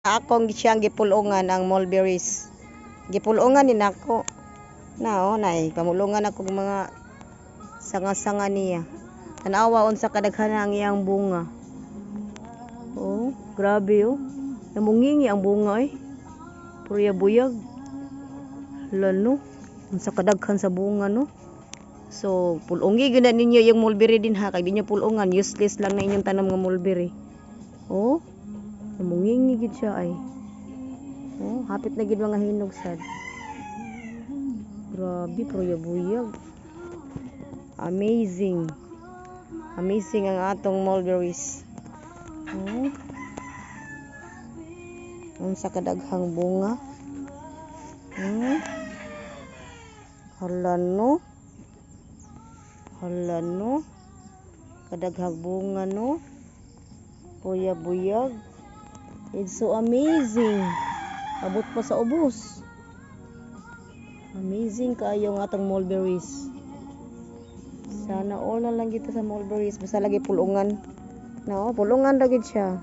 Akong siyang gipulungan ang mulberries. Gipulungan din ako. Nay, pamulungan ako ng mga sanga-sanga niya. Tanawa unsa kadaghan ang iyang bunga. Oh, grabe oh. Namungingi ang bunga eh. Purya-buyag. Lalo. Unsa kadaghan sa bunga no. So, pulungi gyud ninyo yung mulberry din ha. Kay di nyo pulungan, useless lang na inyong tanom nga mulberry. Oh. Namungingi gid siya ay. Oh, hapit na gid mga hinog sad. Grabe, purya-buyag. Amazing. Amazing ang atong mulberries. Oh. Unsa kadaghang bunga. Hala no. Hala no. Kadaghang bunga no. Purya-buyag. It's so amazing. Abot pa sa ubos. Amazing kaayo ang atong mulberries. Sana all na lang kita sa mulberries. Basta lagi pulungan. No, pulungan lagi siya.